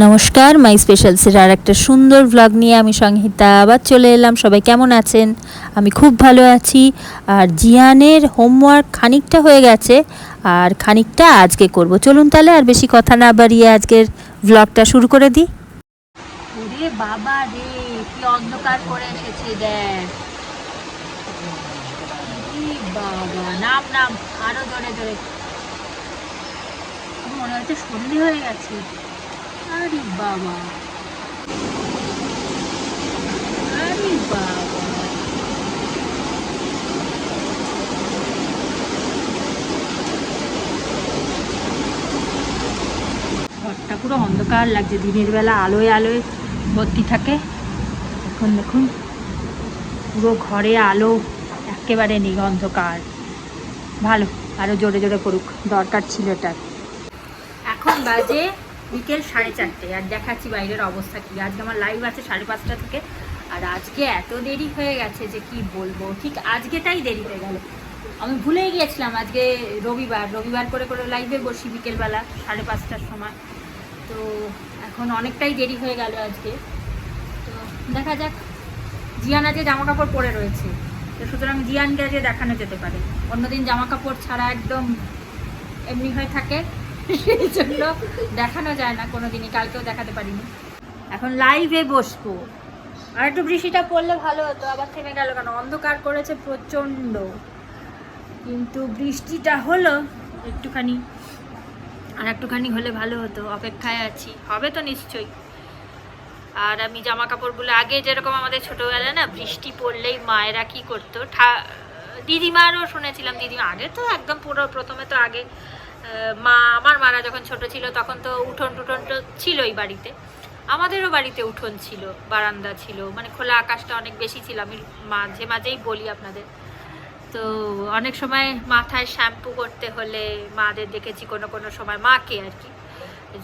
নমস্কার, মাই স্পেশালসের আর একটা সুন্দর ভ্লগ নিয়ে আমি সংহিতা আবার চলে এলাম। সবাই কেমন আছেন? আমি খুব ভালো আছি। আর জিয়ানের হোমওয়ার্ক খানিকটা হয়ে গেছে আর খানিকটা আজকে করব। চলুন তাহলে আর বেশি কথা না বাড়িয়ে আজকের ভ্লগটা শুরু করে দিই। ওরে বাবা রে, কি অন্ধকার করে এসেছে দেখ। বাবা, নাম নাম আরো জোরে জোরে, মনে হচ্ছে সন্ধে হয়ে গেছে। আরে বাবা, আরে বাবা, ঘরটা পুরো অন্ধকার লাগছে। দিনের বেলা আলোয় আলোয় ভর্তি থাকে, এখন দেখুন পুরো ঘরে আলো একেবারে নেই, অন্ধকার। ভালো, আরো জোরে জোরে করুক, দরকার ছিল এটা। এখন বাজে বিকেল 4:30 আর দেখাচ্ছি বাইরের অবস্থা কি। আজকে আমার লাইভ আছে 5:30 থেকে। আর আজকে এত দেরি হয়ে গেছে যে কি বলবো, ঠিক আজকেটাই দেরি হয়ে গেল। আমি ভুলেই গিয়েছিলাম আজকে রবিবার করে করে লাইভে বসি বিকেলবেলা 5:30টার সময়। তো এখন অনেকটাই দেরি হয়ে গেল আজকে। তো দেখা যাক, জিয়ান আজকে জামা কাপড় পরে রয়েছে, তো সুতরাং জিয়ানকে আজকে দেখানো যেতে পারে। অন্যদিন জামা কাপড় ছাড়া একদম এমনি হয়ে থাকে, সেই জন্য দেখানো যায় না কোনোদিনই। কালকেও দেখাতে পারিনি। এখন লাইভে বসবো। আর একটু বৃষ্টিটা পড়লে ভালো হতো, আবার থেমে গেল কেন? অন্ধকার করেছে প্রচণ্ড, কিন্তু বৃষ্টিটা হলো একটুখানি। আর একটুখানি হলে ভালো হতো, অপেক্ষায় আছি, হবে তো নিশ্চয়ই। আর আমি জামা কাপড়গুলো আগে যেরকম আমাদের ছোটোবেলায় না বৃষ্টি পড়লেই মায়েরা কী করতো, দিদিমারও শুনেছিলাম, দিদিমা আগে তো একদম পুরো প্রথমে তো আগে আমার মারা যখন ছোট ছিল তখন তো উঠোন টুঠোন তো ছিলই বাড়িতে। আমাদেরও বাড়িতে উঠোন ছিল, বারান্দা ছিল, মানে খোলা আকাশটা অনেক বেশি ছিল। আমি মাঝে মাঝেই বলি আপনাদের, তো অনেক সময় মাথায় শ্যাম্পু করতে হলে মাদের দেখেছি কোনো কোনো সময়, মাকে আর কি,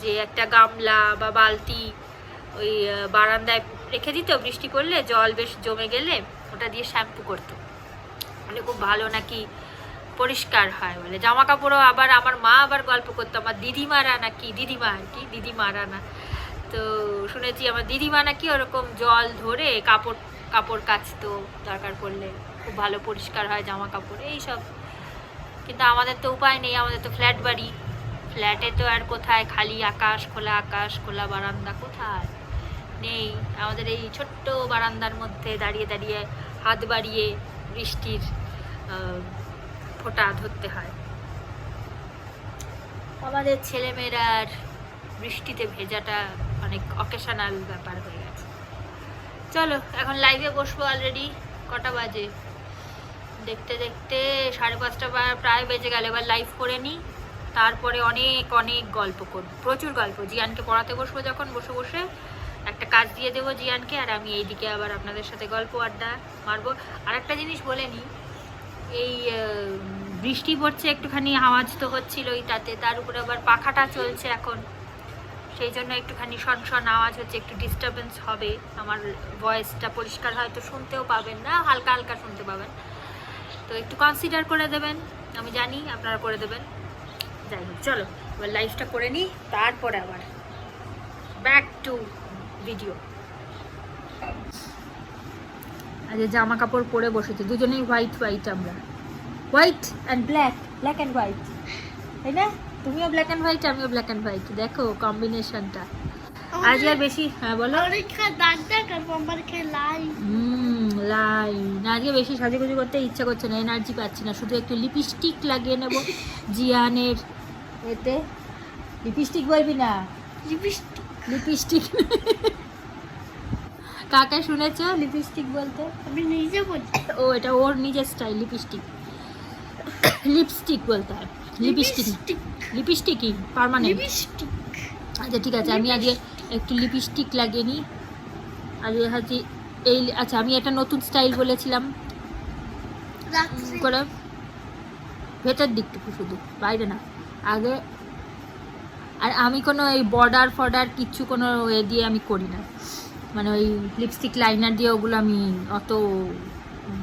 যে একটা গামলা বা বালতি ওই বারান্দায় রেখে দিত, বৃষ্টি পড়লে জল বেশ জমে গেলে ওটা দিয়ে শ্যাম্পু করতো, মানে খুব ভালো নাকি পরিষ্কার হয় বলে। জামা কাপড়ও আবার আমার মা আবার গল্প করতো, আমার দিদিমারা নাকি, দিদিমা আর কি, দিদিমারা না, তো শুনেছি আমার দিদিমা নাকি ওরকম জল ধরে কাপড় কাচতো দরকার পড়লে, খুব ভালো পরিষ্কার হয় জামা কাপড় এইসব। কিন্তু আমাদের তো উপায় নেই, আমাদের তো ফ্ল্যাট বাড়ি, ফ্ল্যাটে তো আর কোথায় খালি আকাশ, খোলা বারান্দা কোথায় নেই। আমাদের এই ছোট্ট বারান্দার মধ্যে দাঁড়িয়ে দাঁড়িয়ে হাত বাড়িয়ে বৃষ্টির ফোঁটা ধরতে হয়। আমাদের ছেলেমেয়েরা আর বৃষ্টিতে ভেজাটা অনেক অকেশনাল ব্যাপার হয়ে গেছে। চলো এখন লাইভে বসবো। অলরেডি কটা বাজে দেখতে দেখতে 5:30 প্রায় বেজে গেল। এবার লাইভ করে নিই, তারপরে অনেক অনেক গল্প করব, প্রচুর গল্প। জিয়ানকে পড়াতে বসবো যখন, বসে বসে একটা কাজ দিয়ে দেবো জিয়ানকে, আর আমি এইদিকে আবার আপনাদের সাথে গল্প আড্ডা মারবো। আর একটা জিনিস বলে নিই, এই বৃষ্টি পড়ছে, একটুখানি আওয়াজ তো হচ্ছিলই, তাতে তার উপরে আবার পাখাটা চলছে এখন, সেই জন্য একটুখানি শন আওয়াজ হচ্ছে, একটু ডিস্টারবেন্স হবে। আমার ভয়েসটা পরিষ্কার হয়তো শুনতেও পাবেন না, হালকা হালকা শুনতে পাবেন, তো একটু কনসিডার করে দেবেন। আমি জানি আপনারা করে দেবেন। যাই হোক, চলো এবার লাইভটা করে নিই, তারপরে আবার ব্যাক টু ভিডিও। আজ জামা কাপড় পরে বসেছে দুজনেই হোয়াইট, আমরা white and black and white, তাই না? তুমিও ব্ল্যাক অ্যান্ড হোয়াইট, আমিও ব্ল্যাক অ্যান্ড হোয়াইট, দেখো কম্বিনেশনটা। আজ আর বেশি, হ্যাঁ বলো। লাইন আজকে বেশি সাজুগুজু করতে ইচ্ছা করছে না, এনার্জি পাচ্ছি না, শুধু একটু লিপস্টিক লাগিয়ে নেবো জিয়ানের এতে। লিপস্টিক বলবি না, লিপস্টিক কাকে শুনেছো লিপস্টিক বলতে? আমি নিজে বলছি। ও, এটা ওর নিজের স্টাইল, লিপস্টিক বলতে হয়। লিপস্টিকই পার্মানেন্ট। আচ্ছা ঠিক আছে, আমি আজকে একটু লিপস্টিক লাগিয়ে নিই। আজকে হচ্ছে এই, আচ্ছা আমি একটা নতুন স্টাইল বলেছিলাম করে, ভেতর দিকটুকু শুধু, বাইরে না আগে। আর আমি কোনো এই বর্ডার কিচ্ছু কোনো এ দিয়ে আমি করি না, মানে ওই লিপস্টিক লাইনার দিয়ে ওগুলো আমি অত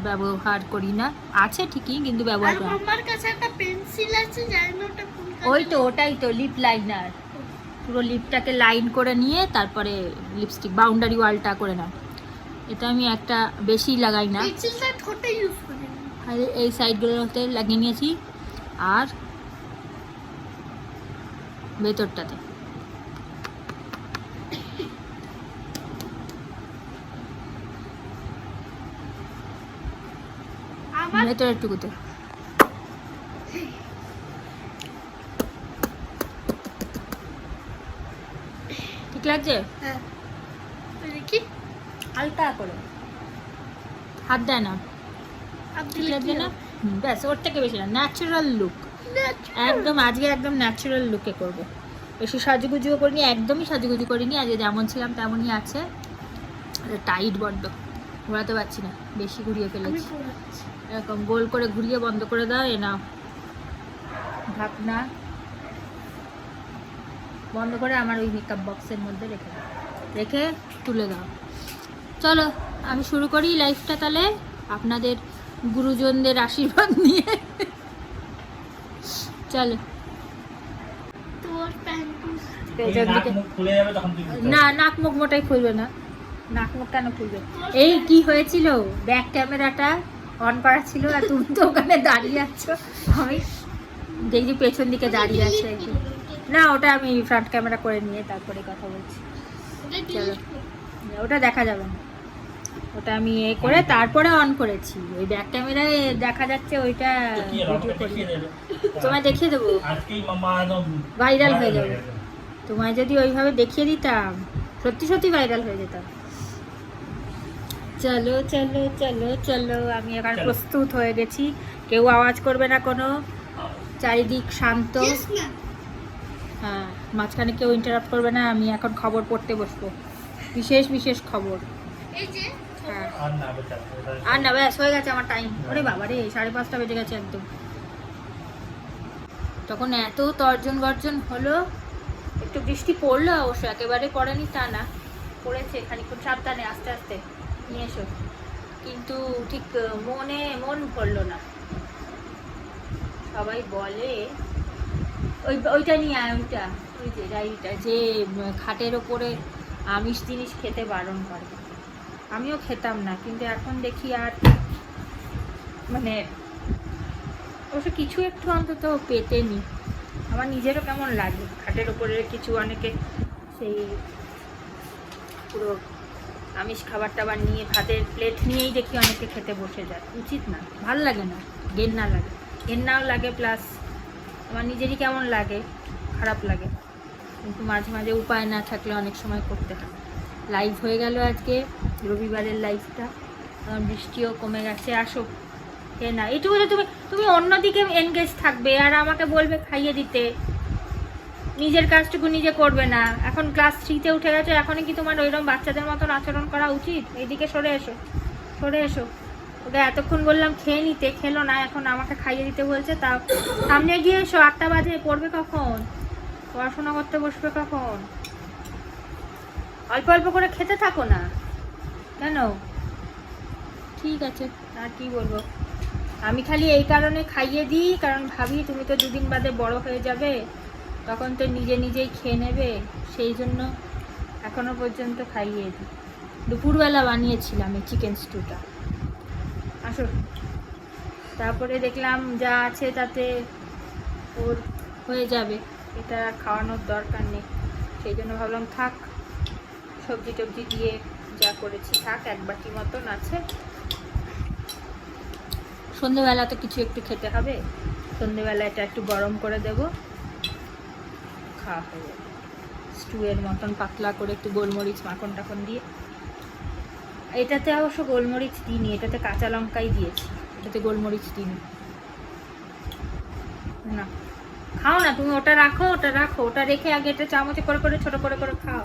ব্যবহার করি না। আছে ঠিকই, কিন্তু ব্যবহার করি। আমার কাছে একটা পেন্সিল আছে, জানি না ওটা কোন কালার। ওই তো, ওটাই তো লিপ লাইনার, পুরো লিপটাকে লাইন করে নিয়ে তারপরে লিপস্টিক বাউন্ডারি ওয়ালটা করে নাও। এটা আমি একটা বেশি লাগাই না, আর এই সাইডগুলোতে লাগিয়ে নিয়েছি আর ভেতরটাতে। ভেতরের টুকুতে ঠিক লাগছে? হালকা করে হাত দেয় না, ঠিক লাগছে না? ব্যাস, ওর থেকে বেশি না, ন্যাচারাল লুক একদম। আজকে একদম ন্যাচারাল লুকে করবো, বেশি সাজুগুজুও করিনি, একদমই সাজুগুজু করিনি। আজকে যেমন ছিলাম তেমনই আছে। টাইট বড্ড, ঘোরাতে পারছি না, বেশি ঘুরিয়ে ফেলেছি। এরকম গোল করে ঘুরিয়ে বন্ধ করে দাও। এ নাও ঢাকনা বন্ধ করে আমার ওই মেকআপ বক্সের মধ্যে রেখে দাও, রেখে তুলে দাও। চলো আমি শুরু করি লাইফটা তাহলে, আপনাদের গুরুজনদের আশীর্বাদ নিয়ে। চলো। না, নাক মুখ মোটাই খুলবে না। নাক মুখ কেন খুলবে? এই কি হয়েছিল, ব্যাক ক্যামেরাটা অন করা ছিল আর তুমি তো ওখানে দাঁড়িয়ে আছো। আমি দেখি পেছন দিকে দাঁড়িয়ে আছে। না, ওটা আমি ফ্রন্ট ক্যামেরা করে নিয়ে তারপরে কথা বলছি। চলো, ওটা দেখা যাবে না, ওটা আমি এ করে তারপরে অন করেছি। ওই ব্যাক ক্যামেরায় দেখা যাচ্ছে, ওইটা ভিডিও করি, তোমায় দেখিয়ে দেবো, ভাইরাল হয়ে যাবে। তোমায় যদি ওইভাবে দেখিয়ে দিতাম সত্যি সত্যি ভাইরাল হয়ে যেতাম। চলো চলো চলো চলো, আমি এবার প্রস্তুত হয়ে গেছি। কেউ আওয়াজ করবে না কোনো, চারিদিক শান্ত। হ্যাঁ, মাঝখানে কেউ ইন্টারাপ্ট করবে না। আমি এখন খবর পড়তে বসবো, বিশেষ বিশেষ খবর। হ্যাঁ, আর না, ব্যাস হয়ে গেছে আমার টাইম। ওরে বাবা রে, 5:30 বেজে গেছে একদম। তখন এত তর্জন গর্জন হলো, একটু বৃষ্টি পড়লো অবশ্য, একেবারে পড়েনি তা না, পড়েছে খানিক্ষণ। সাবধানে, আস্তে আস্তে নিয়ে এসো। কিন্তু ঠিক মন ভরলো না। সবাই বলে ওইটা নিয়ে আয়, ওই যে ডায়েরিটা, যে খাটের ওপরে আমিষ জিনিস খেতে বারণ করে। আমিও খেতাম না, কিন্তু এখন দেখি আর মানে অবশ্য কিছু একটু অন্তত পেতে নি। আমার নিজেরও কেমন লাগে খাটের ওপরে কিছু, অনেকে সেই পুরো আমিষ খাবার টাবার নিয়ে, ভাতের প্লেট নিয়েই দেখি অনেকে খেতে বসে যায়। উচিত না, ভাল লাগে না, ঘেন্না লাগে, ঘেন্নাও লাগে, প্লাস আমার নিজেরই কেমন লাগে, খারাপ লাগে। কিন্তু মাঝে মাঝে উপায় না থাকলে অনেক সময় করতে হয়। লাইভ হয়ে গেল আজকে, রবিবারের লাইভটা। কারণ বৃষ্টিও কমে গেছে। আসো, এ না, এটুকু যে তুমি অন্যদিকে এনগেজ থাকবে আর আমাকে বলবে খাইয়ে দিতে, নিজের কাজটুকু নিজে করবে না। এখন ক্লাস 3-তে উঠে গেছে, এখনই কি তোমার ওইরকম বাচ্চাদের মতন আচরণ করা উচিত? এইদিকে সরে এসো, সরে এসো। ওকে এতক্ষণ বললাম খেয়ে নিতে, খেলো না, এখন আমাকে খাইয়ে দিতে বলছে। তাও সামনে গিয়ে এসো, 8টা বাজে, পড়বে কখন, পড়াশোনা করতে বসবে কখন? অল্প অল্প করে খেতে থাকো না কেন? ঠিক আছে, আর কি বলবো। আমি খালি এই কারণে খাইয়ে দিই, কারণ ভাবি তুমি তো 2 দিন বাদে বড় হয়ে যাবে, তখন তো নিজে নিজেই খেয়ে নেবে, সেই জন্য এখনো পর্যন্ত খাইয়ে দিই। দুপুরবেলা বানিয়েছিলাম এই চিকেন স্টুটা। আসো, তারপরে দেখলাম যা আছে তাতে ওর হয়ে যাবে, এটা খাওয়ানোর দরকার নেই। সেই জন্য ভাবলাম থাক, সবজি টবজি দিয়ে যা করেছি থাক, 1 বাটি মতন আছে। সন্ধেবেলা তো কিছু একটু খেতে হবে, সন্ধেবেলা এটা একটু গরম করে দেবো, খাওয়া হয়ে যাবে। স্টুয়ের মতন পাতলা করে একটু গোলমরিচ মাখন টাখন দিয়ে। এটাতে অবশ্য গোলমরিচ দিইনি, এটাতে কাঁচা লঙ্কাই দিয়েছি, এটাতে গোলমরিচ দিইনি। না, খাও না তুমি, ওটা রাখো, ওটা রেখে আগে এটা চামচে করে করে ছোট করে করে খাও।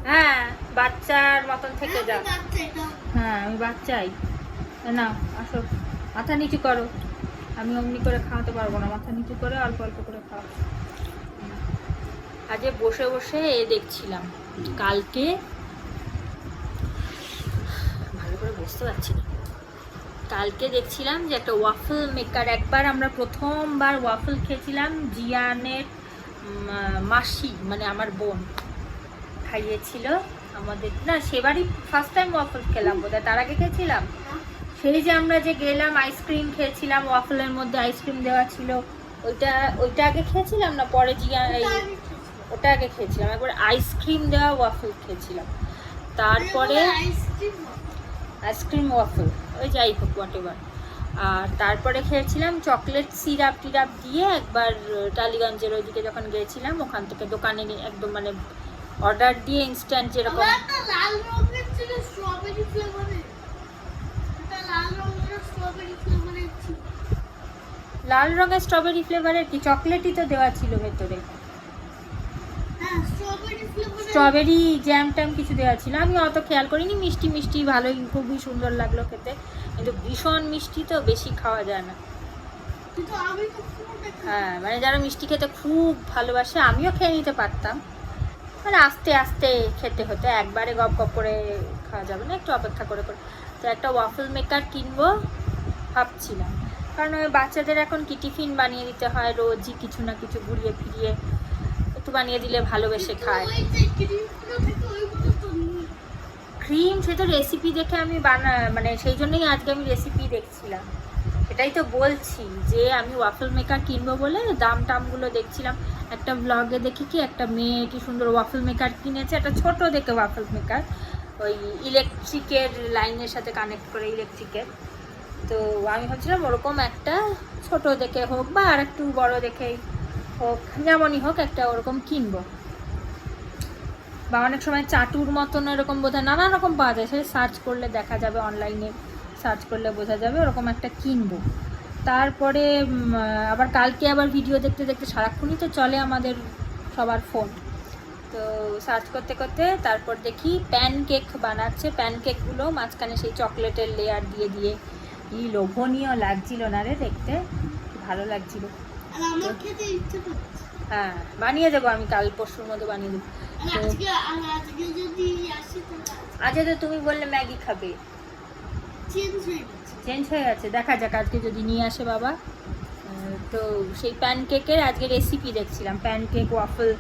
হ্যাঁ, বাচ্চার মতন থেকে যাও। হ্যাঁ, আমি বাচ্চাই। না, আসো, মাথা নিচু করো। আমি অমনি করে খাওয়াতে পারবো না, মাথা নিচু করে অল্প অল্প করে খাও। আজকে বসে বসে দেখছিলাম, কালকে ভালো করে বুঝতে পারছি না, কালকে দেখছিলাম যে একটা ওয়াফল মেকার, একবার আমরা প্রথমবার ওয়াফল খেয়েছিলাম জিয়ানের মাসি মানে আমার বোন খাইয়েছিল আমাদের, না সেবারই ফার্স্ট টাইম ওয়াফল খেলাম বোধহয়, তার আগে খেয়েছিলাম সেই যে আমরা যে গেলাম আইসক্রিম খেয়েছিলাম, ওয়াফলের মধ্যে আইসক্রিম দেওয়া ছিল, ওইটা আগে খেয়েছিলাম না পরে ওটা আগে খেয়েছিলাম, একবার আইসক্রিম দেওয়া ওয়াফল খেয়েছিলাম, তারপরে আইসক্রিম ওয়াফল ওই যাই হোক হোয়াট এভার, আর তারপরে খেয়েছিলাম চকলেট সিরাপ টিরাপ দিয়ে একবার টালিগঞ্জের ওইদিকে যখন গিয়েছিলাম, ওখান থেকে দোকানে একদম মানে অর্ডার দিয়ে ইনস্ট্যান্ট যেরকম লাল রঙের স্ট্রবেরি ফ্লেভারের কি চকলেটই তো দেওয়া ছিল ভেতরে, স্ট্রবেরি জ্যাম ট্যাম কিছু দেওয়া ছিল, আমি অত খেয়াল করিনি, মিষ্টি মিষ্টি ভালোই খুবই সুন্দর লাগলো খেতে, কিন্তু ভীষণ মিষ্টি তো বেশি খাওয়া যায় না। হ্যাঁ মানে যারা মিষ্টি খেতে খুব ভালোবাসে, আমিও খেয়ে নিতে পারতাম, মানে আস্তে আস্তে খেতে হতো, একবারে গপ গপ করে খাওয়া যাবে না, একটু অপেক্ষা করে করে। তো একটা ওয়াফল মেকার কিনবো ভাবছিলাম, কারণ ওই বাচ্চাদের এখন কি টিফিন বানিয়ে দিতে হয় রোজই কিছু না কিছু ঘুরিয়ে ফিরিয়ে, একটু বানিয়ে দিলে ভালোবেসে খায়। ক্রিম সে তো রেসিপি দেখে আমি মানে সেই জন্যই আজকে আমি রেসিপি দেখছিলাম, এটাই তো বলছি যে আমি ওয়াফল মেকার কিনবো বলে দাম টামগুলো দেখছিলাম, একটা ব্লগে দেখি কি একটা মেয়ে কি সুন্দর ওয়াফল মেকার কিনেছে, একটা ছোট দেখে ওয়াফল মেকার, ওই ইলেকট্রিকের লাইনের সাথে কানেক্ট করে ইলেকট্রিকের, তো আমি ভাবছিলাম ওরকম একটা ছোট দেখে হোক বা আর একটু বড় দেখেই হোক, যেমনই হোক একটা ওরকম কিনবো, বা অনেক সময় চাটুর মতন এরকম বোধহয় নানা রকম পাওয়া যায়, সে সার্চ করলে দেখা যাবে, অনলাইনে সার্চ করলে বোঝা যাবে, ওরকম একটা কিনবো। তারপরে আবার কালকে আবার ভিডিও দেখতে দেখতে সারাক্ষণই তো চলে আমাদের সবার ফোন, তো সার্চ করতে করতে তারপর দেখি প্যানকেক বানাচ্ছে, প্যানকেকগুলো মাঝখানে সেই চকলেটের লেয়ার দিয়ে দিয়ে কি লোভনীয় লাগছিল না রে দেখতে, ভালো লাগছিল। হ্যাঁ বানিয়ে দেবো আমি, কাল পরশুর মধ্যে বানিয়ে দেবো। আজকে তো তুমি বললে ম্যাগি খাবে, চেঞ্জ হয়ে গেছে, দেখা যাক আজকে যদি নিয়ে আসে বাবা। তো সেই প্যানকেকের আজকে রেসিপি দেখছিলাম, প্যানকেক ওয়াফল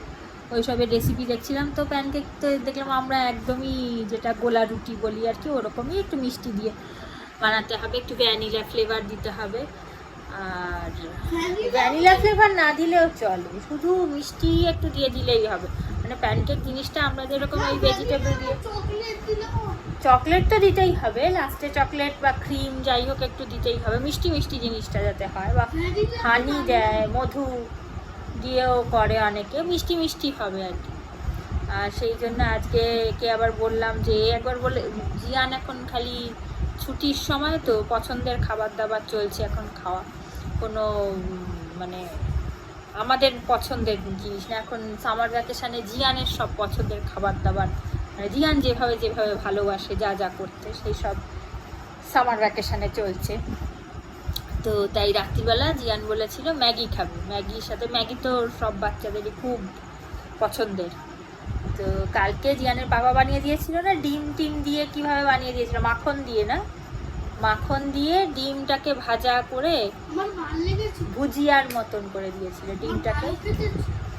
ওইসবের রেসিপি দেখছিলাম, তো প্যানকেক তো দেখলাম আমরা একদমই যেটা গোলা রুটি বলি আর কি, ওরকমই একটু মিষ্টি দিয়ে বানাতে হবে, একটু ভ্যানিলা ফ্লেভার দিতে হবে, আর ভ্যানিলা ফ্লেভার না দিলেও চলে, শুধু মিষ্টি একটু দিয়ে দিলেই হবে, মানে প্যানকেক জিনিসটা আমরা যেরকম ওই ভেজিটেবল দিয়ে, চকলেট তো দিতেই হবে লাস্টে, চকলেট বা ক্রিম যাই হোক একটু দিতেই হবে, মিষ্টি মিষ্টি জিনিসটা যাতে হয়, বা হানি দেয়, মধু দিয়েও করে অনেকে, মিষ্টি মিষ্টি হবে আর কি। আর সেই জন্য আজকে একে আবার বললাম যে একবার বলে, জিয়ান এখন খালি ছুটির সময় তো পছন্দের খাবার দাবার চলছে এখন খাওয়া, কোনো মানে আমাদের পছন্দের জিনিস না, এখন সামার ভ্যাকেশানে জিয়ানের সব পছন্দের খাবার দাবার, মানে জিয়ান যেভাবে যেভাবে ভালোবাসে যা যা করতে সেই সব সামার ভ্যাকেশানে চলছে। তো তাই রাত্রিবেলা জিয়ান বলেছিল ম্যাগি খাবে, ম্যাগির সাথে, ম্যাগি তো সব বাচ্চাদেরই খুব পছন্দের, তো কালকে জিয়ানের বাবা বানিয়ে দিয়েছিল না ডিম টিম দিয়ে, কিভাবে বানিয়ে দিয়েছিল, মাখন দিয়ে না, মাখন দিয়ে ডিমটাকে ভাজা করে ভুজিয়ার মতন করে দিয়েছিল ডিমটাকে,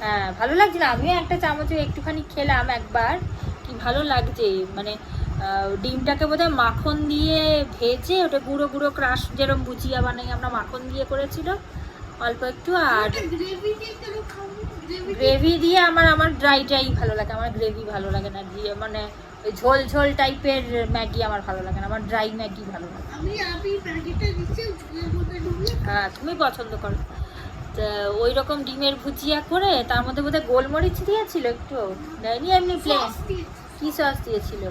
হ্যাঁ ভালো লাগছিল, আমিও একটা চামচে একটুখানি খেলাম একবার, কি ভালো লাগছে, মানে ডিমটাকে বোধহয় মাখন দিয়ে ভেজে ওটা গুঁড়ো গুঁড়ো ক্রাশ যেরকম ভুজিয়া বানাই আমরা, মাখন দিয়ে করেছিল অল্প একটু, আর গ্রেভি দিয়ে আমার ড্রাই ড্রাই ভালো লাগে, আমার গ্রেভি ভালো লাগে না, দিয়ে মানে ওই ঝোল ঝোল টাইপের ম্যাগি আমার ভালো লাগে না, আমার ড্রাই ম্যাগি ভালো লাগে। হ্যাঁ তুমি পছন্দ করো, তা ওই রকম ডিমের ভুজিয়া করে তার মধ্যে বোধহয় গোলমরিচ দিয়েছিল একটু, দেয়নি এমনি প্লেন, কি সস দিয়েছিল,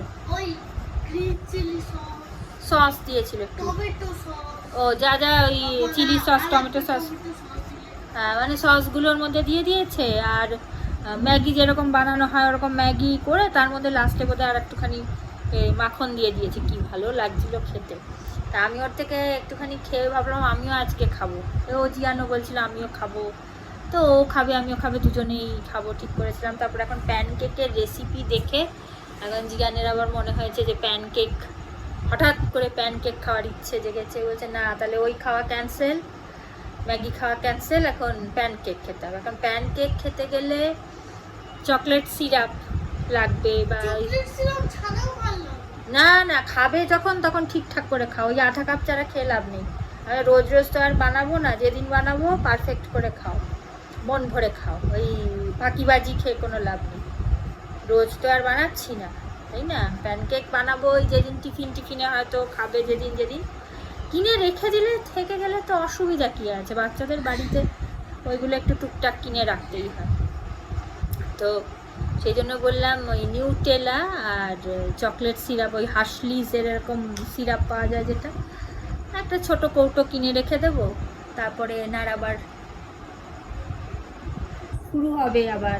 সস দিয়েছিল একটু, ও যা যা ওই চিলি সস টমেটো সস, হ্যাঁ মানে সসগুলোর মধ্যে দিয়ে দিয়েছে, আর ম্যাগি যেরকম বানানো হয় ওরকম ম্যাগি করে তার মধ্যে লাস্টে বোধহয় আর একটুখানি মাখন দিয়ে দিয়েছে, কি ভালো লাগছিল খেতে। তা আমি ওর থেকে একটুখানি খেয়ে ভাবলাম আমিও আজকে খাবো, ও জিয়ানো বলছিল আমিও খাবো, তো ও খাবে আমিও খাবে, দুজনেই খাবো ঠিক করেছিলাম। তারপর এখন প্যানকেকের রেসিপি দেখে এখন জিয়ানের আবার মনে হয়েছে যে প্যানকেক, হঠাৎ করে প্যানকেক খাওয়ার ইচ্ছে জেগেছে, বলছে না তাহলে ওই খাওয়া ক্যান্সেল, ম্যাগি খাওয়া ক্যান্সেল, এখন প্যানকেক খেতে হবে। এখন প্যানকেক খেতে গেলে চকলেট সিরাপ লাগবে, বা না না খাবে যখন তখন ঠিকঠাক করে খাও, ওই আধা কাপ ছাড়া খেয়ে লাভ নেই। আমি রোজ রোজ তো আর বানাবো না, যেদিন বানাবো পারফেক্ট করে খাও, মন ভরে খাও, ওই ফাঁকিবাজি খেয়ে কোনো লাভ নেই। রোজ তো আর বানাচ্ছি না, তাই না? প্যানকেক বানাবো ওই যেদিন টিফিনে হয়তো খাবে, যেদিন কিনে রেখে দিলে থেকে গেলে তো অসুবিধা কী আছে, বাচ্চাদের বাড়িতে ওইগুলো একটু টুকটাক কিনে রাখতেই হয়। তো সেই জন্য বললাম ওই নিউটেলা আর চকলেট সিরাপ, ওই হার্শলিজের এরকম সিরাপ পাওয়া যায়, যেটা একটা ছোট কৌটো কিনে রেখে দেবো। তারপরে এনার আবার শুরু হবে, আবার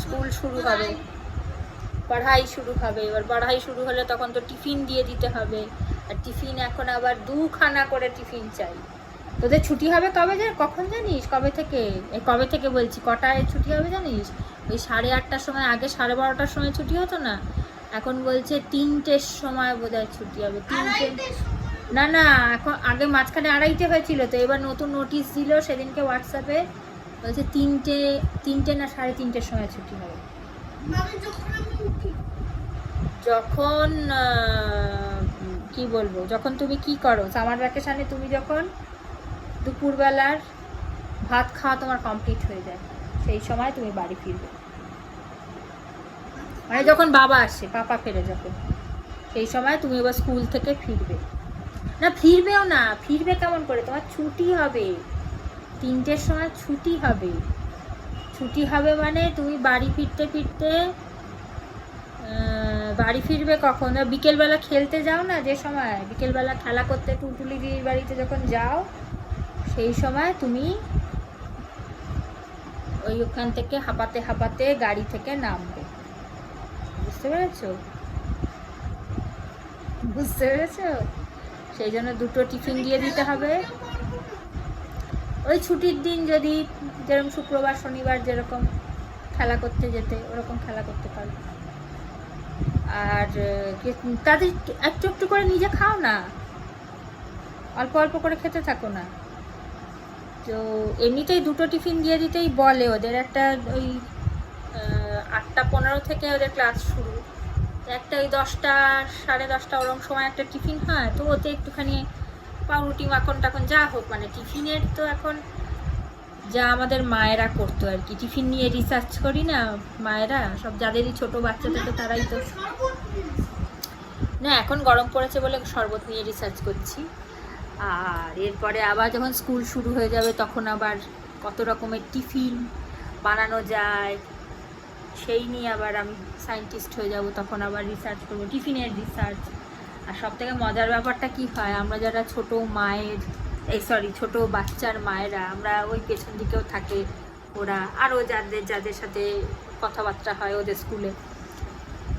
স্কুল শুরু হবে, পড়াই শুরু হবে। এবার পড়াই শুরু হলে তখন তো টিফিন দিয়ে দিতে হবে, আর টিফিন এখন আবার 2খানা করে টিফিন চাই। তোদের ছুটি হবে কবে, কখন জানিস? কবে থেকে বলছি, কটায় ছুটি হবে জানিস? ওই 8:30টার সময়, আগে 12:30টার সময় ছুটি হতো না, এখন বলছে 3টের সময় বোধহয় ছুটি হবে। 3টে না না, এখন আগে মাঝখানে 2:30টে হয়েছিল, তো এবার নতুন নোটিশ দিল সেদিনকে হোয়াটসঅ্যাপে, বলছে 3টে না 3:30টের সময় ছুটি হবে। যখন কি বলবো, যখন তুমি কি করো সামার ভ্যাকেশানে, তুমি যখন দুপুরবেলার ভাত খাওয়া তোমার কমপ্লিট হয়ে যায়, সেই সময় তুমি বাড়ি ফিরবে। মানে যখন বাবা আসে, পাপা ফেরে যখন, সেই সময় তুমি এবার স্কুল থেকে ফিরবে। না ফিরবেও না, ফিরবে কেমন করে, তোমার ছুটি হবে 3টের সময়, ছুটি হবে মানে তুমি বাড়ি ফিরতে বাড়ি ফিরবে কখন? বিকেলবেলা খেলতে যাও না, যে সময় বিকেলবেলা খেলা করতে টুলটুলি দিদির বাড়িতে যখন যাও, সেই সময় তুমি ওই ওখান থেকে হাঁপাতে গাড়ি থেকে নামবে। বুঝতে পেরেছো? সেই জন্য 2টো টিফিন দিয়ে দিতে হবে। ওই ছুটির দিন যদি যেরকম শুক্রবার শনিবার যেরকম খেলা করতে যেতে, ওরকম খেলা করতে পারবে। আর তাদের একটু একটু করে নিজে খাও না, অল্প অল্প করে খেতে থাকো না। তো এমনিতেই 2টো টিফিন দিয়ে দিতেই বলে ওদের, একটা ওই 8:15 থেকে ওদের ক্লাস শুরু, একটা ওই 10টা 10:30 ওরকম সময় একটা টিফিন হয়, তো ওতে একটুখানি পাউরুটি মাখন টাখন যা হোক, মানে টিফিনের তো এখন যা আমাদের মায়েরা করতো আর কি, টিফিন নিয়ে রিসার্চ করি না মায়েরা সব, যাদেরই ছোট বাচ্চা থাকে তারাই তো। না এখন গরম পড়েছে বলে শরবত নিয়ে রিসার্চ করছি, আর এরপরে আবার যখন স্কুল শুরু হয়ে যাবে তখন আবার কত রকমের টিফিন বানানো যায় সেই নিয়ে আবার আমি সায়েন্টিস্ট হয়ে যাব, তখন আবার রিসার্চ করবো, টিফিনের রিসার্চ। আর সবথেকে মজার ব্যাপারটা কি হয়, আমরা যারা ছোট বাচ্চার মায়েরা, আমরা ওই পেছন দিকেও থাকে ওরা, আরও যাদের সাথে কথাবার্তা হয় ওদের স্কুলে,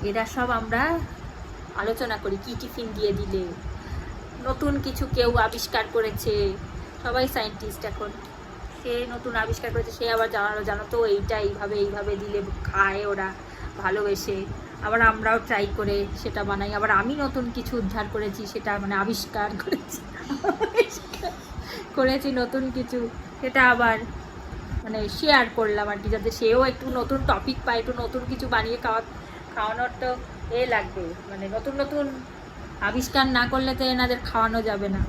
এরা সব আমরা আলোচনা করি কি টিফিন দিয়ে দিলে নতুন কিছু কেউ আবিষ্কার করেছে, সবাই সায়েন্টিস্ট এখন, সে নতুন আবিষ্কার করেছে, সে আবার জানো তো এইটা এইভাবে দিলে খায় ওরা ভালোবেসে, আবার আমরাও ট্রাই করে সেটা বানাই, আবার আমি নতুন কিছু উদ্ধার করেছি, সেটা মানে আবিষ্কার করেছি নতুন কিছু, সেটা আবার মানে শেয়ার করলাম আর কি, যাতে সেও একটু নতুন টপিক পায়, একটু নতুন কিছু বানিয়ে খাওয়ানোর তো লাগবে, মানে নতুন আবিষ্কার না করলে তো এনাদের খাওয়ানো যাবে না,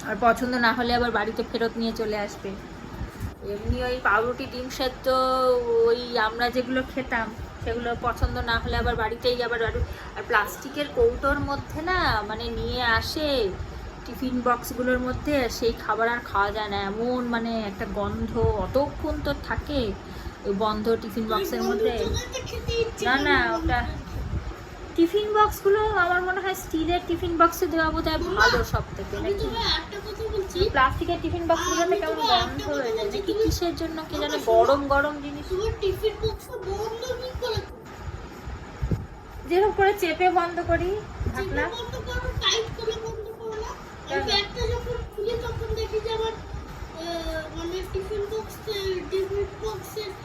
আর পছন্দ না হলে আবার বাড়িতে ফেরত নিয়ে চলে আসবে। এমনি ওই পাউরুটি ডিম সেদ্ধ ওই আমরা যেগুলো খেতাম সেগুলো পছন্দ না হলে আবার বাড়িতেই আবার আর প্লাস্টিকের কৌটোর মধ্যে না মানে নিয়ে আসে টিফিন বক্সগুলোর মধ্যে, সেই খাবার আর খাওয়া যায় না, এমন মানে একটা গন্ধ অতক্ষণ তো থাকে ওই বন্ধ টিফিন বক্সের মধ্যে। না ওটা টিফিন বক্সগুলো আমার মনে হয় স্টিলের টিফিন বক্সে দেওয়া বোধহয় ভালো সব থেকে, নাকি প্লাস্টিকের টিফিন বক্সগুলোতে কেমন গন্ধ হয়ে যায় নাকি, কিসের জন্য কে জানে, গরম জিনিস যেরকম করে চেপে বন্ধ করি ঢাকনা,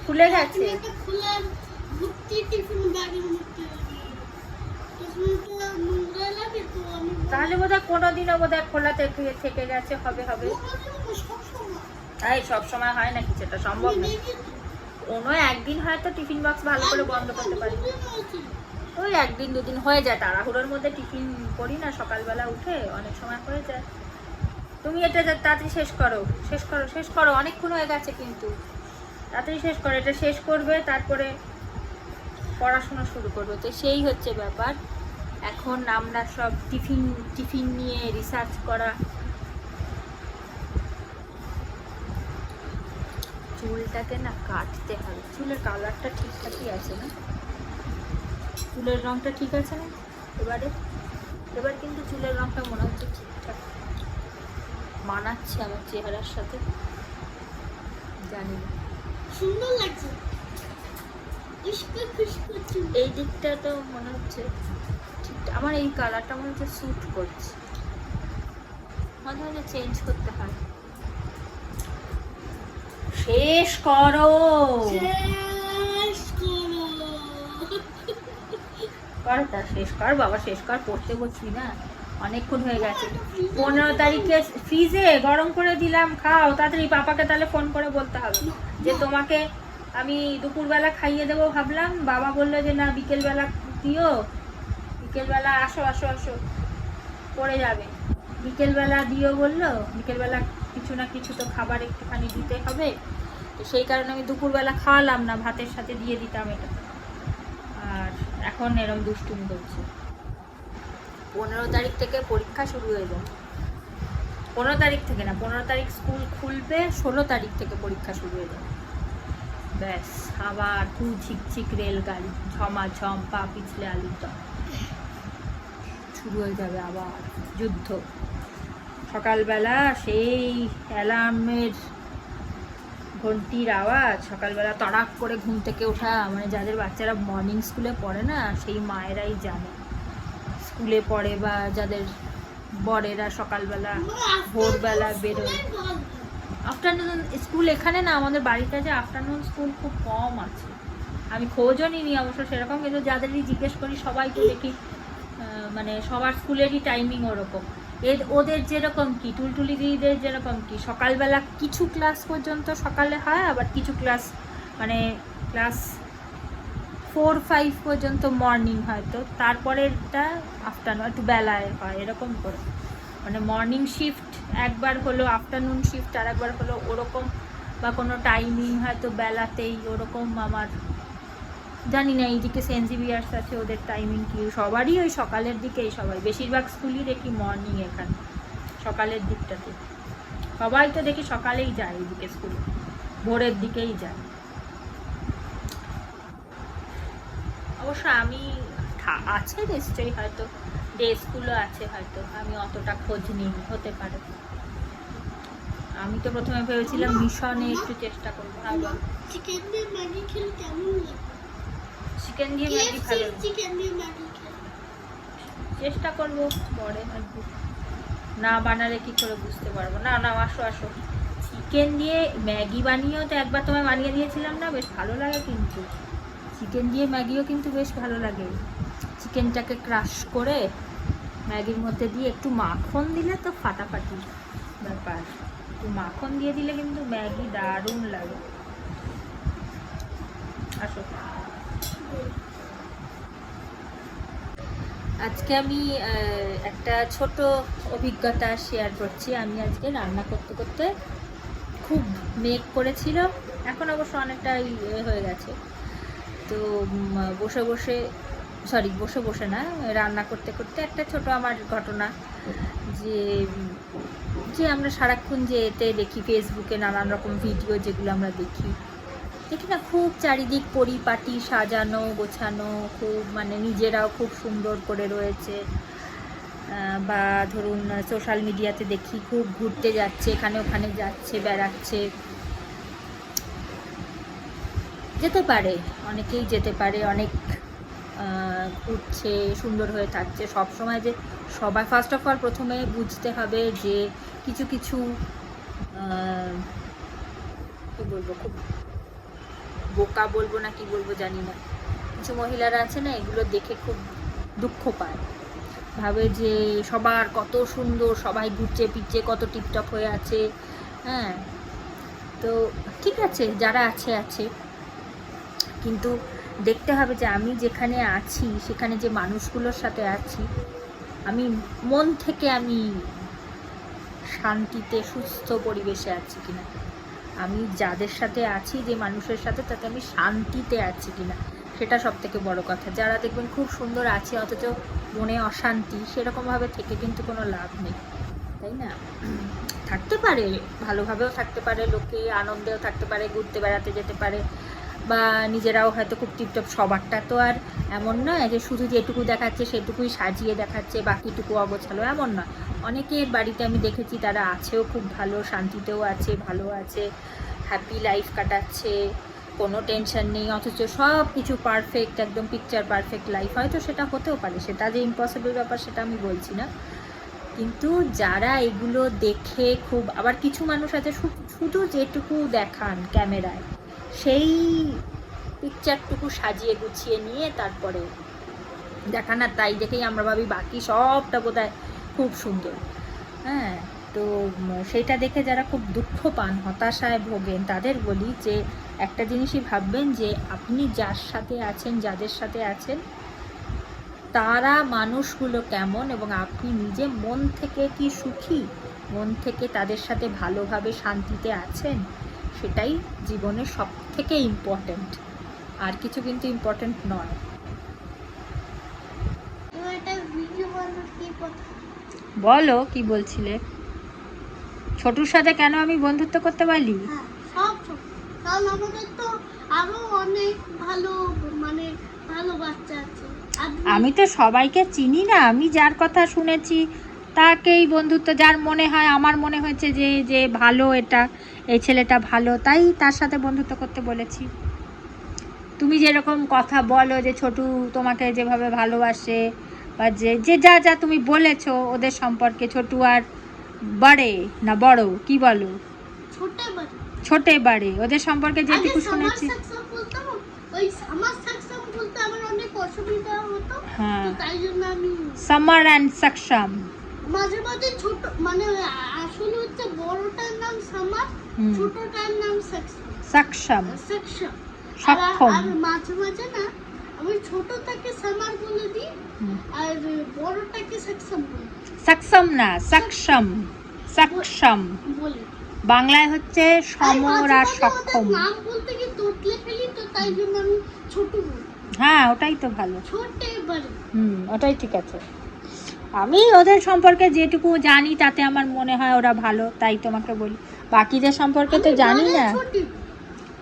খুলে গেছে, তাহলে বোধহয় কোনোদিনও বোধহয় খোলা থেকে গেছে, হবে। তাই সব সময় হয় নাকি, সেটা সম্ভব না। কোনো একদিন হয়তো টিফিন বক্স ভালো করে বন্ধ করতে পারি, ওই একদিন দুদিন হয়ে যায়, তাড়াহুড়োর মধ্যে টিফিন করি না সকালবেলা উঠে, অনেক সময় হয়ে যায়। তুমি এটা তাড়াতাড়ি শেষ করো, অনেকক্ষণ হয়ে গেছে কিন্তু, তাড়াতাড়ি শেষ করো, এটা শেষ করবে তারপরে পড়াশোনা শুরু করবে। তো সেই হচ্ছে ব্যাপার। এখন আমরা সব টিফিন নিয়ে রিসার্চ করা। চুলটাকে না কাটতে হবে, চুলের কালারটা ঠিকঠাকই আছে না, চুলের রংটা ঠিক আছে না এবার কিন্তু চুলের রংটা মনে হচ্ছে ঠিকঠাক মানাচ্ছে আমার চেহারার সাথে, জানি না, সুন্দর লাগছে। এই দিকটা তো মনে হচ্ছে ঠিক, আমার এই কালারটা মনে হচ্ছে স্যুট করছে, মাঝে মাঝে চেঞ্জ করতে হয়। শেষ করো শেষ কর বাবা, শেষ কর, পড়তে বসবি না, অনেকক্ষণ হয়ে গেছে। 15 তারিখে ফ্রিজে গরম করে দিলাম, খাও তাড়াতাড়ি। পাপাকে তাহলে ফোন করে বলতে হবে যে তোমাকে আমি দুপুরবেলা খাইয়ে দেবো ভাবলাম, বাবা বললো যে না বিকেলবেলা দিও, বিকেলবেলা আসো পড়ে যাবে, বিকেলবেলা দিও বললো, বিকেলবেলা কিছু না কিছু তো খাবার একটুখানি দিতে হবে, তো সেই কারণে আমি দুপুরবেলা খাওয়ালাম না, ভাতের সাথে দিয়ে দিতাম এটা, আর এখন এরম দুষ্টুমি করছে। 15 তারিখ থেকে পরীক্ষা শুরু হয়ে যাবে, 15 তারিখ থেকে না, 15 তারিখ স্কুল খুলবে, 16 তারিখ থেকে পরীক্ষা শুরু হয়ে যাবে। ব্যাস আবার তু ঝিকঝিক রেলগাড়ি, ঝমাঝম পা পিছলে আলুর দম, শুরু হয়ে যাবে আবার যুদ্ধ। সকালবেলা সেই অ্যালার্মের ঘন্টির আওয়াজ, সকালবেলা তড়াক করে ঘুম থেকে ওঠা, মানে যাদের বাচ্চারা মর্নিং স্কুলে পড়ে না সেই মায়েরাই জানে, স্কুলে পড়ে বা যাদের বড়েরা সকালবেলা ভোরবেলা বেরোয়। আফটারনুন স্কুল এখানে না, আমাদের বাড়িতে যে আফটারনুন স্কুল খুব কম আছে, আমি খোঁজও নিইনি অবশ্য সেরকম, কিন্তু যাদেরই জিজ্ঞেস করি সবাই তো দেখি মানে সবার স্কুলেরই টাইমিং ওরকম। ওদের যেরকম কি টুলটুলি দিদিদের যেরকম কি সকালবেলা কিছু ক্লাস পর্যন্ত সকালে হয়, আবার কিছু ক্লাস মানে ক্লাস 4-5 পর্যন্ত মর্নিং হয়, তো তারপরেরটা আফটারনুন একটু বেলায় হয়, এরকম করে মানে মর্নিং শিফট একবার হলো, আফটারনুন শিফট আর একবার হলো, ওরকম বা কোনো টাইমিং হয়তো বেলাতেই ওরকম। আমার জানি না, এইদিকে সেন্ট জেভিয়ার্স আছে, ওদের টাইমিং কি, সবারই ওই সকালের দিকেই, সবাই বেশিরভাগ স্কুলই দেখি মর্নিং, এখানে সকালের দিকটাতে সবাই তো দেখি সকালেই যায়, এইদিকে স্কুলে ভোরের দিকেই যায়। অবশ্য আমি আছে নিশ্চয়ই, হয়তো ডে স্কুলও আছে, হয়তো আমি অতটা খোঁজ নিই, হতে পারে। আমি তো প্রথমে ভেবেছিলাম মিশনে একটু চেষ্টা করবো। চিকেন দিয়ে ম্যাগি খেলে কেমন লাগে? চিকেন দিয়ে ম্যাগি ভালো, চিকেন দিয়ে ম্যাগি খেলে চেষ্টা করবো পরে, না বানালে কি করে বুঝতে পারবো। না আসো, চিকেন দিয়ে ম্যাগি বানিয়েও তো একবার তোমায় বানিয়ে দিয়েছিলাম না, বেশ ভালো লাগে কিন্তু, চিকেন দিয়ে ম্যাগিও কিন্তু বেশ ভালো লাগে। চিকেনটাকে ক্রাশ করে ম্যাগির মধ্যে দিয়ে একটু মাখন দিলে তো ফাটাফাটি ব্যাপার, একটু মাখন দিয়ে দিলে কিন্তু ম্যাগি দারুণ লাগে। আসো, আজকে আমি একটা ছোট অভিজ্ঞতা শেয়ার করছি। আমি আজকে রান্না করতে করতে, খুব মেঘ করেছিল, এখন অবশ্য অনেকটা হয়ে গেছে, তো বসে বসে না, রান্না করতে করতে একটা ছোট আমার ঘটনা, যে আমরা সারাক্ষণ যে এতে দেখি ফেসবুকে নানান রকম ভিডিও, যেগুলো আমরা দেখি না, খুব চারিদিক পরিপাটি সাজানো গোছানো, খুব মানে নিজেরাও খুব সুন্দর করে রয়েছে, বা ধরুন সোশ্যাল মিডিয়াতে দেখি খুব ঘুরতে যাচ্ছে, এখানে ওখানে যাচ্ছে, বেড়াচ্ছে, যেতে পারে, অনেকেই যেতে পারে, অনেক ঘুরছে, সুন্দর হয়ে থাকছে। সব সময় যে সবাই, ফার্স্ট অফ অল প্রথমে বুঝতে হবে যে কিছু কী বলবো, খুব বোকা বলবো না কি বলবো জানি না, কিছু মহিলারা আছে না, এগুলো দেখে খুব দুঃখ পায়, ভাবে যে সবার কত সুন্দর, সবাই ঘুরছে পিচ্ছে কত টিপটপ হয়ে আছে। হ্যাঁ, তো ঠিক আছে, যারা আছে আছে, কিন্তু দেখতে হবে যে আমি যেখানে আছি সেখানে যে মানুষগুলোর সাথে আছি আমি মন থেকে আমি শান্তিতে সুস্থ পরিবেশে আছি কিনা, আমি যাদের সাথে আছি যে মানুষের সাথে তাতে আমি শান্তিতে আছি কিনা, সেটা সব থেকে বড় কথা। যারা দেখবেন খুব সুন্দর আছে অথচ মনে অশান্তি, সেরকমভাবে থেকে কিন্তু কোনো লাভ নেই, তাই না? থাকতে পারে, ভালোভাবেও থাকতে পারে, লোকে আনন্দেও থাকতে পারে, ঘুরতে বেড়াতে যেতে পারে, বা নিজেরাও হয়তো খুব টিপটপ। সবারটা তো আর এমন নয় যে শুধু যেটুকু দেখাচ্ছে সেটুকুই সাজিয়ে দেখাচ্ছে, বাকিটুকু অগোছালো, এমন নয়। অনেকের বাড়িতে আমি দেখেছি তারা আছেও খুব ভালো, শান্তিতেও আছে, ভালো আছে, হ্যাপি লাইফ কাটাচ্ছে, কোনো টেনশন নেই, অথচ সব কিছু পারফেক্ট, একদম পিকচার পারফেক্ট লাইফ। হয়তো সেটা হতেও পারে, সেটা যে ইম্পসিবল ব্যাপার সেটা আমি বলছি না, কিন্তু যারা এগুলো দেখে খুব, আবার কিছু মানুষ আছে শুধু যেটুকু দেখান ক্যামেরায় সেই পিকচারটুকু সাজিয়ে গুছিয়ে নিয়ে তারপরে দেখান, আর তাই দেখেই আমরা ভাবি বাকি সবটা বোধহয় খুব সুন্দর। হ্যাঁ, তো সেইটা দেখে যারা খুব দুঃখ পান, হতাশায় ভোগেন, তাদের বলি যে একটা জিনিসই ভাববেন যে আপনি যার সাথে আছেন, যাদের সাথে আছেন, তারা মানুষগুলো কেমন, এবং আপনি নিজে মন থেকে কি সুখী, মন থেকে তাদের সাথে ভালোভাবে শান্তিতে আছেন, সেটাই জীবনের সব থেকে ইম্পর্ট্যান্ট, আর কিছু কিন্তু ইম্পর্ট্যান্ট নয়। এবার এটা ভিডিও বানানোর কি কথা? বলো কি বলছিলে? ছোটুর সাথে কেন আমি বন্ধুত্ব করতে পারি? হ্যাঁ, সব সব। কারণ আমাদের তো আরো অনেক ভালো, মানে ভালো বাচ্চা আছে। আমি তো সবাইকে চিনি না, আমি যার কথা শুনেছি তাকেই বন্ধুত্ব, যার মনে হয়, আমার মনে হয়েছে যে যে ভালো, এটা এই ছেলেটা ভালো, তাই তার সাথে বন্ধুত্ব করতে বলেছি। তুমি যেরকম কথা বলো যে ছোটু তোমাকে যেভাবে ভালোবাসে, বা যে যে যা যা তুমি বলেছো ওদের সম্পর্কে, ছোটু আর বড়ে না বড় কি বলো, ছোটে বাড়ি। ছোটে বাড়ে, ওদের সম্পর্কে যেটুকু আগে শুনেছি। সামার সেকশন বলতাম, ওই সামার সেকশন বলতে আমার অনেক অসুবিধা হতো। হ্যাঁ, তো তাই জন্য আমি সামার অ্যান্ড সাকসাম। মাঝে মাঝে ছোট, মানে আসলে হচ্ছে বড়টার নাম সামার, হুম। ছোটটার নাম সেকশন। সাকসাম, সেকশন। সক্ষম। আর মাঝে মাঝে না আমি ছোটটাকে সামার বলে দিই, হুম। আর বড়টাকে সেকশন বলি। সাকসাম না, সাকসাম, সাকসাম। বলি বাংলায় হচ্ছে সমর আর সক্ষম। নাম বলতে কি তোতলে ফেলি, তো তাই জন্য আমি ছোট বলি। হ্যাঁ, ওটাই তো ভালো। ছোটে বাড়ি। ওটাই ঠিক আছে। আমি ওদের সম্পর্কে যেটুকু জানি তাতে আমার মনে হয় ওরা ভালো, তাই তোমাকে বলি। বাকিদের সম্পর্কে তো জানি না।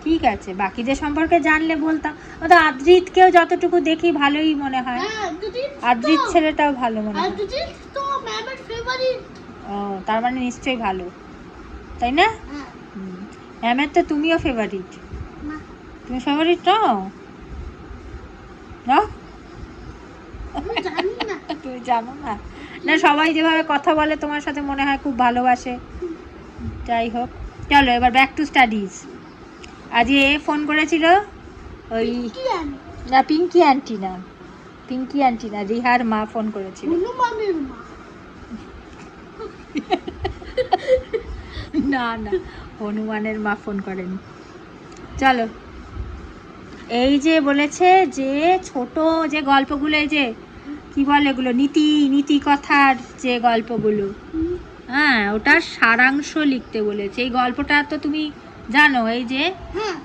ঠিক আছে, বাকিদের সম্পর্কে জানলে বলতাম। ও তো আদ্রিতকেও যতটুকু দেখি ভালোই মনে হয়, আদ্রিত ছেলেটাও ভালো মনে হয়। তো ম্যামের ফেভারিট। ও, তার মানে নিশ্চয়ই ভালো, তাই না? ম্যামের তো তুমিও ফেভারিট। তুমি ফেভারিট নাও না? জানি না। তুমি জানো না? না, সবাই যেভাবে কথা বলে তোমার সাথে মনে হয় খুব ভালোবাসে। যাই হোক, চলো এবার ব্যাক টু স্টাডিজ। আজ এ ফোন করেছিল, ওই না পিঙ্কি আন্টি না, পিঙ্কি আন্টি না, রিহার মা ফোন করেছিল। হনুমানের মা। না না, হনুমানের মা ফোন করেনি। চলো, এই যে বলেছে যে ছোট যে গল্পগুলো, এই যে কি বলে এগুলো, নীতি কথার যে গল্পগুলো, হ্যাঁ, ওটার সারাংশ লিখতে বলেছে। এই গল্পটা তো তুমি জানো, এই যে হ্যাঁ,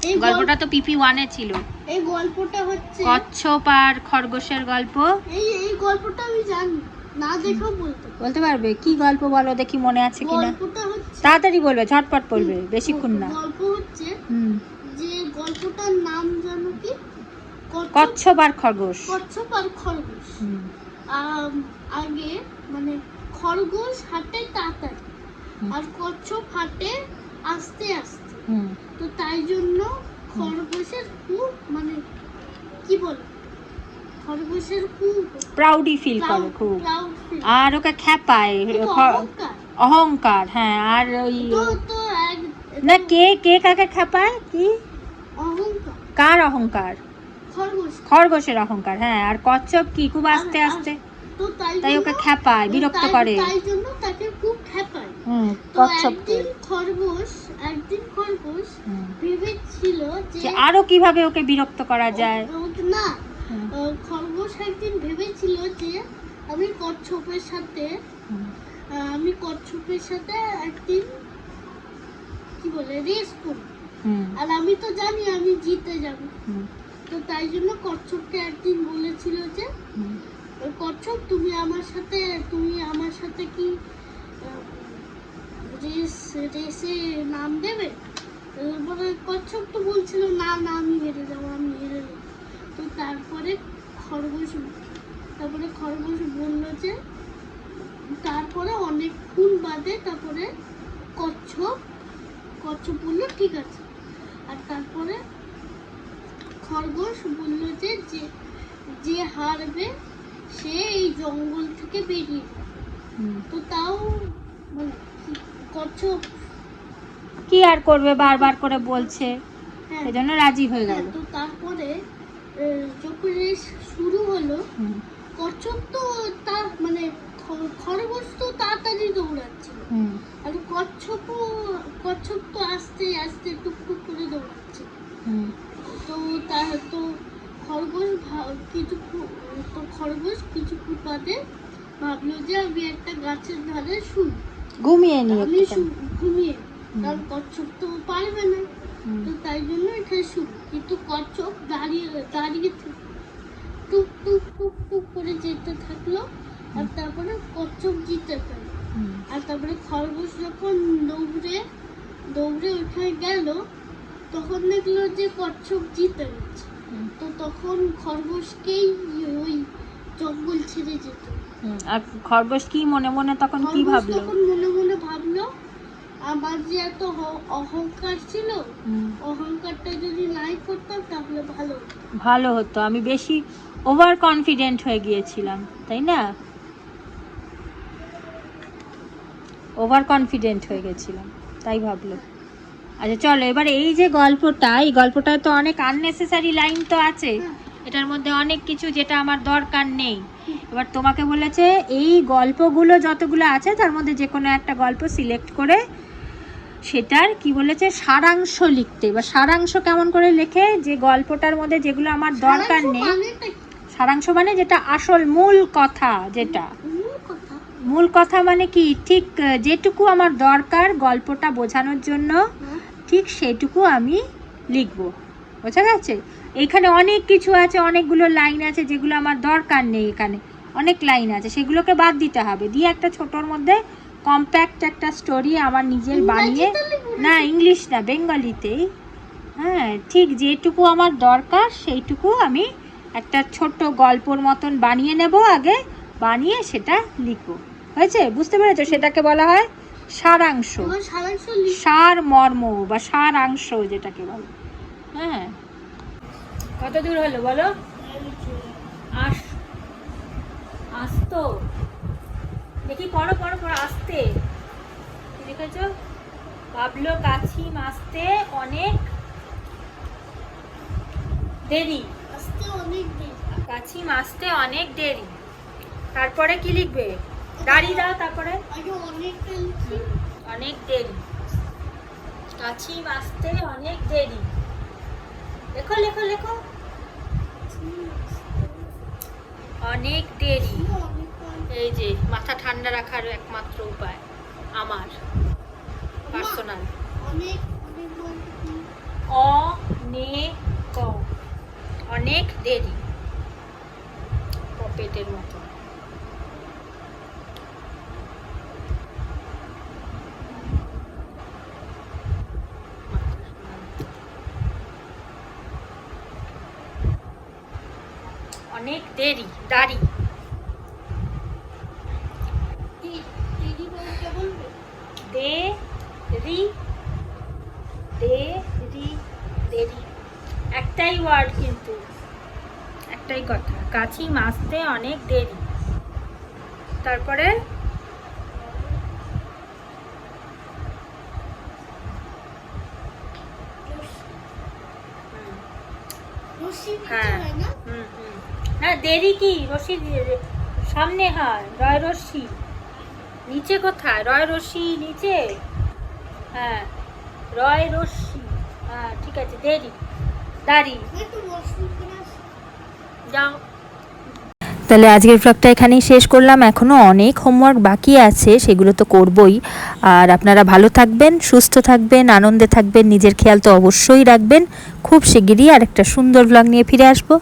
এই গল্পটা তো পিপি 1-এ ছিল। এই গল্পটা হচ্ছে কচ্ছপ আর খরগোশের গল্প। এই গল্পটা আমি জানি, না দেখেও বলতে পারবে? কি গল্প বলো দেখি, মনে আছে কিনা। গল্পটা হচ্ছে, তাড়াতাড়ি বলবে, ঝটপট বলবে, বেশিক্ষণ না। গল্প হচ্ছে হুম, যে গল্পটার নাম জানো কি? কচ্ছপ আর খরগোশ। কচ্ছপ আর খরগোশ। হুম, আগে মানে খরগোশ হাঁটে তাড়াতাড়ি, আর কচ্ছপ হাঁটে আস্তে আস্তে। হুম, তো তাই জন্য খরগোশের খুব, মানে কি বলে, খরগোশের খুব প্রাউডি ফিল করে খুব, আর ওকে খ্যাপায়, অহংকার। হ্যাঁ, আর ওই না, কে কে কাকে খ্যাপায়, কি অহংকার, কার অহংকার? খরগোশ। খরগোশের অহংকার। হ্যাঁ, আর কচ্ছপ কি খুব আস্তে আর- আস্তে। তো তাই জন্য- ওকে খেপায়, তো বিরক্ত তাই- করে। তাই জন্য তাকে খুব খেপায়। তো কচ্ছপকে। একদিন খরগোশ হুম। ভেবেছিল যে যে আরো কিভাবে ওকে বিরক্ত করা যায়। না, হুম। খরগোশ একদিন ভেবেছিল যে আমি কচ্ছপের সাথে হুম। একদিন কি বলে রেস করব, হুম। আর আমি তো জানি আমি জিতে যাব। হুম। তো তাই জন্য কচ্ছপকে একদিন বলেছিল যে হুম। কচ্ছপ তুমি আমার সাথে কি রেসে নাম দেবে? তারপরে কচ্ছপ তো বলছিল না না আমি হেরে যাবো। তো তারপরে খরগোশ বলল যে তারপরে অনেকক্ষণ বাদে তারপরে কচ্ছপ বললো ঠিক আছে। আর তারপরে খরগোশ বলল যে যে হারবে সে এই জঙ্গল থেকে বেরিয়ে যাবে। হুম। তো তাও মানে কচ্ছপ কি আর করবে, বারবার করে বলছে, হ্যাঁ, সেজন্য রাজি হয়ে গেল। তো তারপরে যখন রেস শুরু হলো, হুম। কচ্ছপ তো তার মানে খরগোশ তো তাড়াতাড়ি দৌড়াচ্ছিল, হুম। আর কচ্ছপ তো আস্তে আস্তে টুকটুক করে দৌড়াচ্ছে। হুম। তো খরগোশ কিছুক্ষণ বাদে ভাবলো যে আমি একটা গাছের ধারে শুই, ঘুমিয়ে নিয়ে আমি একটুখানি। ঘুমিয়ে, হুম। কারণ কচ্ছপ তো পারবে না। হুম। তো তাই জন্য এখানে শুই, কিন্তু কচ্ছপ দাঁড়িয়ে টুক টুক টুক টুক করে যেতে থাকলো। আর তারপরে কচ্ছপ জিতে গেল। হুম। আর তারপরে খরগোশ যখন দৌড়ে ওখানে গেল, তখন দেখলো যে কচ্ছপ জিতে গেছে। হুম। তো তখন খরগোশকেই ওই জঙ্গল ছেড়ে যেত। আর খরগোশ কি মনে মনে তখন কি খরগোশ ভাবলো? তখন মনে মনে ভাবলো আমার যে এত অহংকার ছিল, হুম। অহংকারটা যদি নাই করতাম তাহলে ভালো হতো। ভালো হতো, আমি বেশি ওভার কনফিডেন্ট হয়ে গিয়েছিলাম, তাই না? ওভার কনফিডেন্ট হয়ে গেছিলাম, তাই ভাবলো। আচ্ছা চলো, এবার এই যে গল্পটায় তো অনেক আননেসেসারি লাইন তো আছে, এটার মধ্যে অনেক কিছু যেটা আমার দরকার নেই। এবার তোমাকে বলেছে এই গল্পগুলো যতগুলো আছে তার মধ্যে যে কোনো একটা গল্প সিলেক্ট করে সেটার কি বলেছে সারাংশ লিখতে। এবার সারাংশ কেমন করে লেখে, যে গল্পটার মধ্যে যেগুলো আমার দরকার নেই, সারাংশ মানে যেটা আসল মূল কথা, যেটা মূল কথা মানে কি, ঠিক যেটুকু আমার দরকার গল্পটা বোঝানোর জন্য ঠিক সেটুকু আমি লিখবো। বোঝা গেছে? এইখানে অনেক কিছু আছে, অনেকগুলো লাইন আছে যেগুলো আমার দরকার নেই, এখানে অনেক লাইন আছে, সেগুলোকে বাদ দিতে হবে, দিয়ে একটা ছোটোর মধ্যে কম্প্যাক্ট একটা স্টোরি আমার নিজের বানিয়ে, না ইংলিশ না বেঙ্গলিতেই, হ্যাঁ ঠিক যেটুকু আমার দরকার সেইটুকু আমি একটা ছোট্ট গল্পর মতন বানিয়ে নেব, আগে বানিয়ে সেটা লিখবো। হয়েছে? বুঝতে পেরেছো? সেটাকে বলা হয় সারাংশ, সার মর্ম বা সারাংশ যেটাকে বলে। হ্যাঁ, কত দূর হলো বলো? আসতো দেখি, পড়ো পড়ো পড়ো, আসতে দেখেছো? ভাবলো কাছিম আসতে অনেক দেরি, কাছিম আসতে অনেক দেরি। তারপরে কি লিখবে? দাঁড়িয়ে দাও, তারপরে অনেক দেরি, কাছিম আসতে অনেক দেরি। লেখো লেখো লেখো, অনেক দেরি। এই যে মাথা ঠান্ডা রাখার একমাত্র উপায় আমার পার্সোনাল, অনেক দেরি, পপেটের মতো। অনেক দেরি, দাড়ি, দেরি, দেরি, দেরি, একটাই ওয়ার্ড কিন্তু একটাই কথা, কাছিম আসতে অনেক দেরি। তারপরে হ্যাঁ, হ্যাঁ দেরি কি, রশি সামনে হার, রয় রশ্মি নিচে কোথায়? রয় রশ্মি নিচে, হ্যাঁ রয় রশ্মি, হ্যাঁ ঠিক আছে, দেরি দাঁড়ি যাও। তাহলে আজকের ব্লগটা এখানেই শেষ করলাম। এখনও অনেক হোমওয়ার্ক বাকি আছে, সেগুলো তো করবই। আর আপনারা ভালো থাকবেন, সুস্থ থাকবেন, আনন্দে থাকবেন, নিজের খেয়াল তো অবশ্যই রাখবেন। খুব শিগগিরই আর একটা সুন্দর ব্লগ নিয়ে ফিরে আসবো।